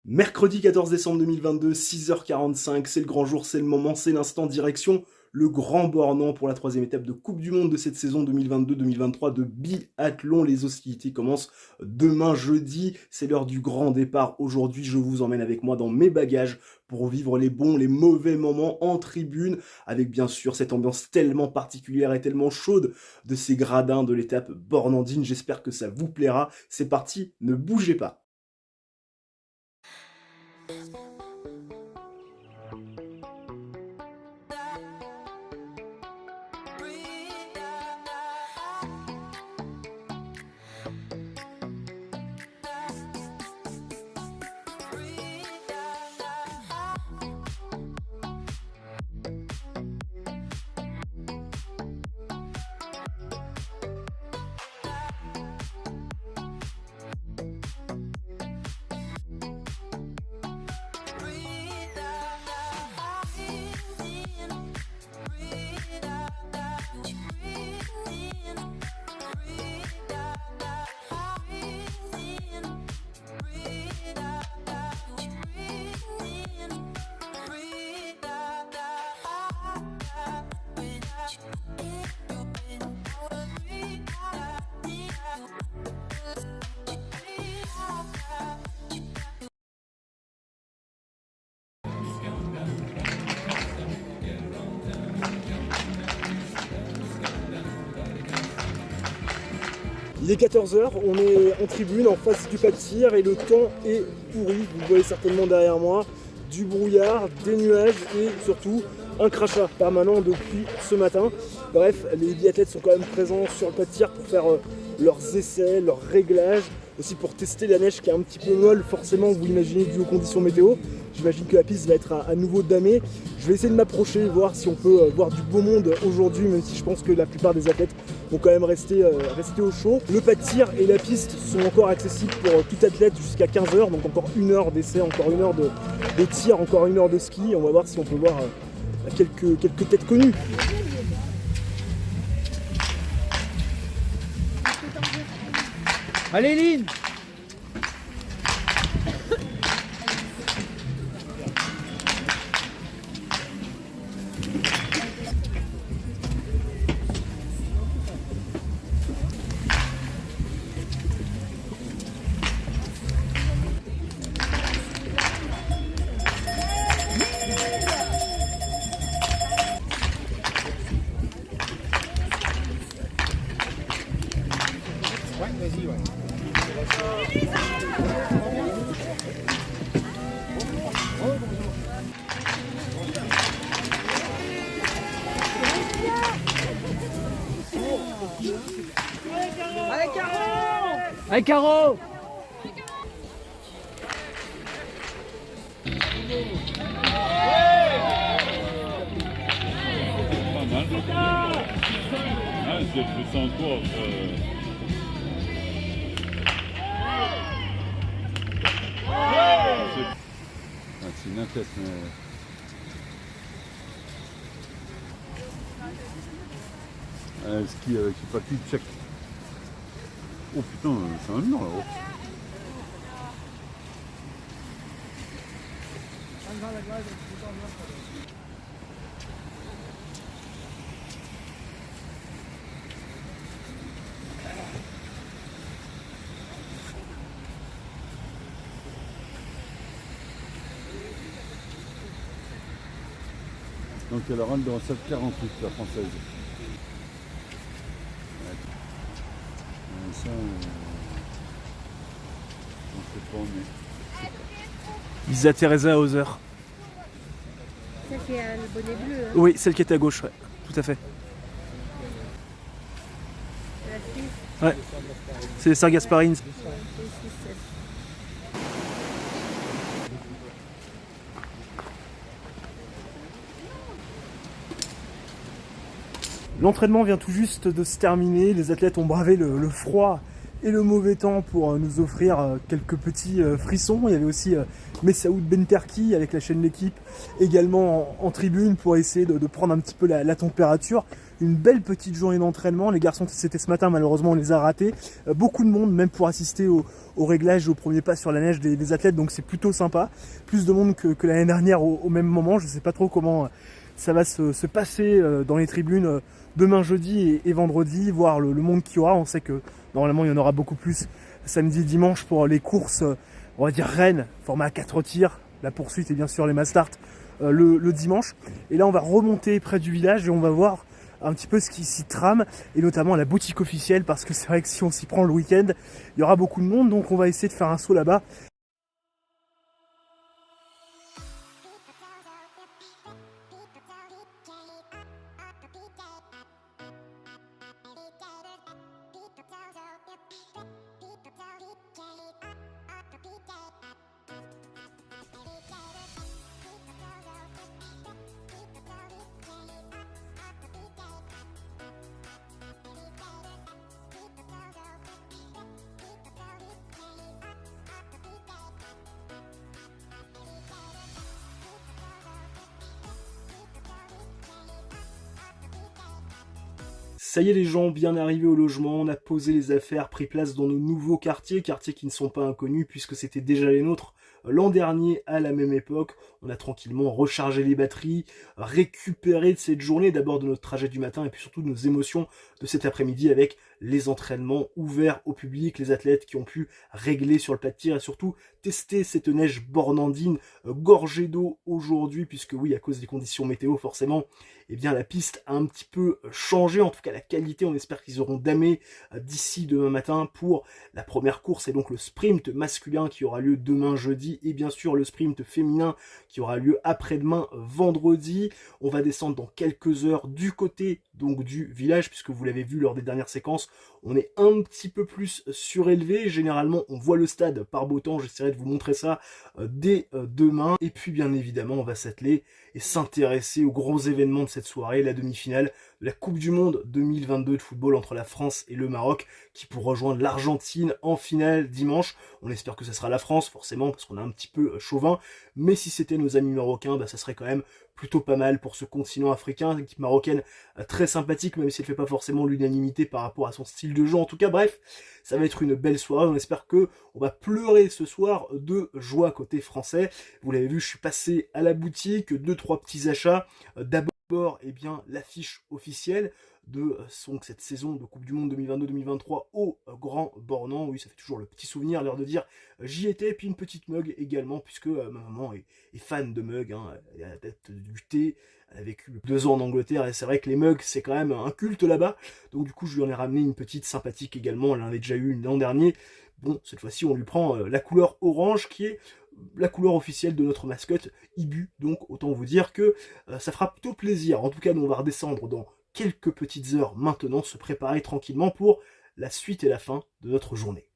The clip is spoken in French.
Mercredi 14 décembre 2022, 6h45, c'est le grand jour, c'est le moment, c'est l'instant direction le Grand Bornand pour la troisième étape de Coupe du Monde de cette saison 2022-2023 de biathlon. Les hostilités commencent demain jeudi, c'est l'heure du grand départ. Aujourd'hui, je vous emmène avec moi dans mes bagages pour vivre les bons, les mauvais moments en tribune, avec bien sûr cette ambiance tellement particulière et tellement chaude de ces gradins de l'étape bornandine. J'espère que ça vous plaira. C'est parti, ne bougez pas. Il est 14h, on est en tribune en face du pas de tir et le temps est pourri, vous le voyez certainement derrière moi, du brouillard, des nuages et surtout un crachat permanent depuis ce matin. Bref, les biathlètes sont quand même présents sur le pas de tir pour faire leurs essais, leurs réglages, aussi pour tester la neige qui est un petit peu molle forcément, vous l'imaginez, dû aux conditions météo. J'imagine que la piste va être à nouveau damée. Je vais essayer de m'approcher, voir si on peut voir du beau monde aujourd'hui, même si je pense que la plupart des athlètes vont quand même rester au chaud. Le pas de tir et la piste sont encore accessibles pour tout athlète jusqu'à 15h, donc encore une heure d'essai, encore une heure de tir, encore une heure de ski. On va voir si on peut voir quelques têtes connues. Allez Lynn! Ouais, vas-y, ouais. Allez, Caro! Allez, Caro! C'est plus encore. C'est une enquête, mais. Un ski avec ce papier check. Oh putain, c'est un mur là-haut. Donc elle rentre dans 7,48 la française. Ça, on ne sait pas, mais... Lisa Teresa Hauser. Celle qui a le bonnet bleu. Hein. Oui, celle qui est à gauche, ouais, tout à fait. La Suisse. Ouais, c'est les Sœurs Gasparines. L'entraînement vient tout juste de se terminer, les athlètes ont bravé le froid et le mauvais temps pour nous offrir quelques petits frissons. Il y avait aussi Messaoud Benterki avec la chaîne L'équipe également en tribune pour essayer de prendre un petit peu la température. une belle petite journée d'entraînement. Les garçons, c'était ce matin, malheureusement on les a ratés. Beaucoup de monde, même pour assister au réglage, au premier pas sur la neige des athlètes, donc c'est plutôt sympa. Plus de monde que l'année dernière au même moment. Je ne sais pas trop comment ça va se passer dans les tribunes demain jeudi et vendredi, voir le monde qu'il y aura. On sait que normalement il y en aura beaucoup plus samedi, dimanche pour les courses, on va dire reines, format 4 tirs, la poursuite et bien sûr les mass start le dimanche. Et là on va remonter près du village et on va voir un petit peu ce qui s'y trame, et notamment la boutique officielle, parce que c'est vrai que si on s'y prend le week-end, il y aura beaucoup de monde, donc on va essayer de faire un saut là-bas. Ça y est les gens, bien arrivés au logement, on a posé les affaires, pris place dans nos nouveaux quartiers qui ne sont pas inconnus puisque c'était déjà les nôtres l'an dernier à la même époque. On a tranquillement rechargé les batteries, récupéré de cette journée, d'abord de notre trajet du matin et puis surtout de nos émotions de cet après-midi avec les entraînements ouverts au public, les athlètes qui ont pu régler sur le plat de tir et surtout tester cette neige bornandine gorgée d'eau aujourd'hui, puisque oui, à cause des conditions météo forcément, eh bien la piste a un petit peu changé, en tout cas la qualité, on espère qu'ils auront damé d'ici demain matin pour la première course et donc le sprint masculin qui aura lieu demain jeudi et bien sûr le sprint féminin qui aura lieu après-demain vendredi. On va descendre dans quelques heures du côté donc du village, puisque vous l'avez vu lors des dernières séquences, on est un petit peu plus surélevé. Généralement on voit le stade par beau temps, j'essaierai de vous montrer ça dès demain. Et puis bien évidemment on va s'atteler et s'intéresser aux gros événements de cette soirée, la demi-finale de la Coupe du Monde 2022 de football entre la France et le Maroc, qui pour rejoindre l'Argentine en finale dimanche. On espère que ça sera la France forcément, parce qu'on a un petit peu chauvin, mais si c'était nos amis marocains, ça serait quand même plutôt pas mal pour ce continent africain. Une équipe marocaine très sympathique, même si elle fait pas forcément l'unanimité par rapport à son style de jeu. En tout cas, bref, ça va être une belle soirée. On espère que on va pleurer ce soir de joie côté français. Vous l'avez vu, je suis passé à la boutique, 2-3 petits achats. D'abord, eh bien, l'affiche officielle de cette saison de Coupe du Monde 2022-2023 au Grand Bornand. Oui, ça fait toujours le petit souvenir, l'air de dire j'y étais. Et puis une petite mug également, puisque ma maman est fan de mug, hein, elle est adepte du thé, elle a vécu 2 ans en Angleterre, et c'est vrai que les mugs, c'est quand même un culte là-bas. Donc du coup, je lui en ai ramené une petite sympathique également, elle en avait déjà eu une l'an dernier. Bon, cette fois-ci, on lui prend la couleur orange, qui est la couleur officielle de notre mascotte, Ibu. Donc autant vous dire que ça fera plutôt plaisir. En tout cas, nous on va redescendre dans quelques petites heures maintenant, se préparer tranquillement pour la suite et la fin de notre journée.